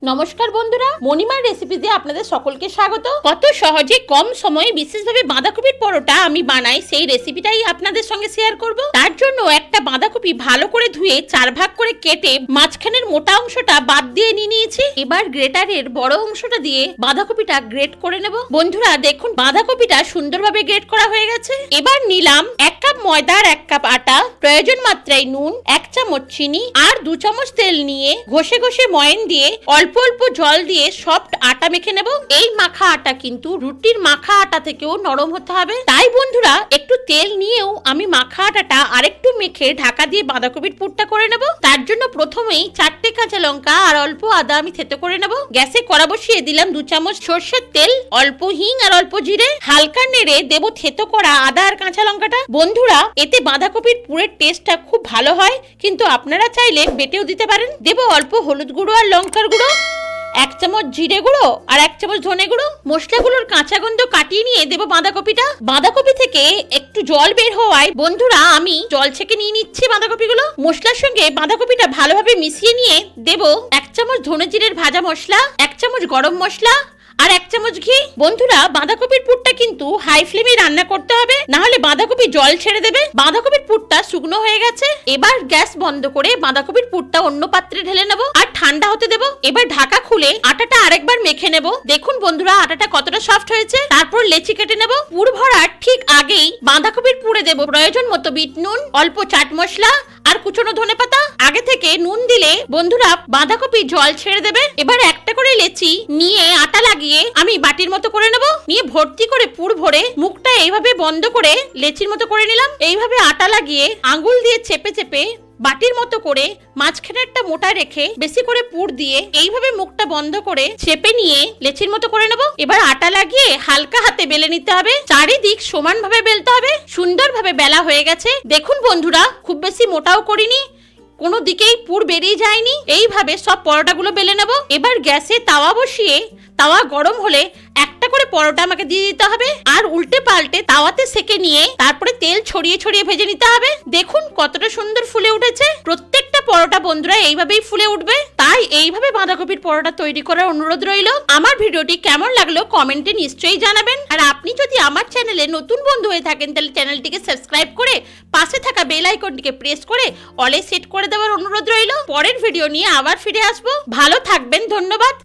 নমস্কার বন্ধুরা, মণিমার রেসিপিতে আপনাদের সকলকে স্বাগত। কত সহজে কম সময়ে বিশেষভাবে বাঁধাকপির পরোটা আমি বানাই, সেই রেসিপিটাই আপনাদের সঙ্গে শেয়ার করব। তার জন্য একটা বাঁধাকপি ভালো করে ধুয়ে 4 ভাগ করে কেটে মাঝখানের মোটা অংশটা বাদ দিয়ে নিয়েছি। এবার গ্রেটারের বড় অংশটা দিয়ে বাঁধাকপিটা গ্রেট করে নেব। বন্ধুরা দেখুন, বাঁধাকপিটা সুন্দরভাবে গ্রেট করা হয়ে গেছে। এবার নিলাম 1 কাপ ময়দা আর 1 কাপ আটা, প্রয়োজন মাত্রায় নুন, 1 চামচ চিনি আর 2 চামচ তেল নিয়ে ঘষে ঘষে ময়ান দিয়ে অল্প অল্প জল দিয়ে সফট আটা মেখে নেব। এই মাখা আটা কিন্তু রুটির মাখা আটা থেকেও নরম হতে হবে। তাই বন্ধুরা একটু তেল নিয়েও আমি মাখা আটাটা আরেকটু মেখে ঢাকা দিয়ে বাঁধাকপির পুরটা করে নেব। তার জন্য প্রথমেই 4টে কাঁচা লঙ্কা আর অল্প আদা আমি থেতো করে নেব। গ্যাসে কড়া বসিয়ে দিলাম 2 চামচ সরষের তেল, অল্প হিং আর অল্প জিরে। হালকা নেড়ে দেব থেতো করা আদা আর কাঁচা লঙ্কাটা। বন্ধুরা এতে বাঁধাকপির পুরের টেস্টটা খুব ভালো হয়, কিন্তু আপনারা চাইলে বেটেও দিতে পারেন। দেব অল্প হলুদ গুঁড়ো আর লঙ্কার গুঁড়ো, 1 চামচ জিরে গুঁড়ো আর 1 চামচ ধনে গুঁড়ো। মশলাগুলোর কাঁচা গন্ধ কাটিয়ে নিয়ে দেব বাঁধাকপিটা। বাঁধাকপি থেকে একটু জল বের হওয়ায় বন্ধুরা আমি জল ছেঁকে নিয়ে নিচ্ছি বাঁধাকপিগুলো। মশলার সঙ্গে বাঁধাকপিটা ভালোভাবে মিশিয়ে নিয়ে দেব 1 চামচ ধনে জিরের ভাজা মশলা, 1 চামচ গরম মশলা আর 1 চামচ ঘি। বন্ধুরা বাঁধাকপির পুরটা কিন্তু হাই ফ্লেমে রান্না করতে হবে, না হলে বাঁধাকপি জল ছেড়ে দেবে। বাঁধাকপির পুরটা শুকনো হয়ে গেছে। এবার গ্যাস বন্ধ করে বাঁধাকপির পুরটা অন্য পাত্রে ঢেলে নেব আর ঠান্ডা হতে দেব। এবার ঢাকা খুলে আটাটা আরেকবার মেখে নেব। দেখুন বন্ধুরা আটাটা কতটা সফট হয়েছে। তারপর লেচি কেটে নেব। পুর ভরার ঠিক আগেই বাঁধাকপির পুরে দেব প্রয়োজন মতো বিট নুন, অল্প চাট মশলা আর কুচনো ধনেপাতা। আগে থেকে নুন দিলে বন্ধুরা বাঁধাকপি জল ছেড়ে দেবে। এবার একটা করে লেচি নিয়ে আটা লাগিয়ে আমি বাটির মতো করে নেব। নিয়ে ভর্তি করে পুর ভরে মুখটা এইভাবে বন্ধ করে লেচির মতো করে নিলাম। এইভাবে আটা লাগিয়ে আঙ্গুল দিয়ে চেপে চেপে বাটির মতো করে মাঝখানেরটা মোটা রেখে বেশি করে পুর দিয়ে এইভাবে মুখটা বন্ধ করে চেপে নিয়ে লেচির মতো করে নেব। এবার আটা লাগিয়ে হালকা হাতে বেলে নিতে হবে। চারিদিক সমানভাবে বেলতে হবে। সুন্দরভাবে বেলা হয়ে গেছে। দেখুন বন্ধুরা খুব বেশি মোটাও করিনি, কোনো দিকেই পুর বেরিয়ে যায়নি। এইভাবে সব পরোটাগুলো বেলে নেব। এবার গ্যাসে তাওয়া বসিয়ে তাওয়া গরম হলে একটা করে পরোটা আমাকে দিয়ে দিতে হবে আর উল্টে পাল্টে তাওয়াতে সেকে নিয়ে তারপরে তেল ছড়িয়ে ছড়িয়ে ভেজে নিতে হবে। দেখুন কতটা সুন্দর ফুলে উঠেছে। প্রত্যেকটা পরোটা বন্ধুরা এইভাবেই ফুলে উঠবে। তাই এইভাবে বাঁধাকপির পরোটা তৈরি করার অনুরোধ রইল। আমার ভিডিওটি কেমন লাগলো কমেন্টে নিশ্চয়ই জানাবেন। আর আপনি যদি আমার চ্যানেলে নতুন বন্ধু হয়ে থাকেন তাহলে চ্যানেলটিকে সাবস্ক্রাইব করে পাশে থাকা বেল আইকনটিকে প্রেস করে অলে সেট করে দেওয়ার অনুরোধ রইল। পরের ভিডিও নিয়ে আবার ফিরে আসবো। ভালো থাকবেন, ধন্যবাদ।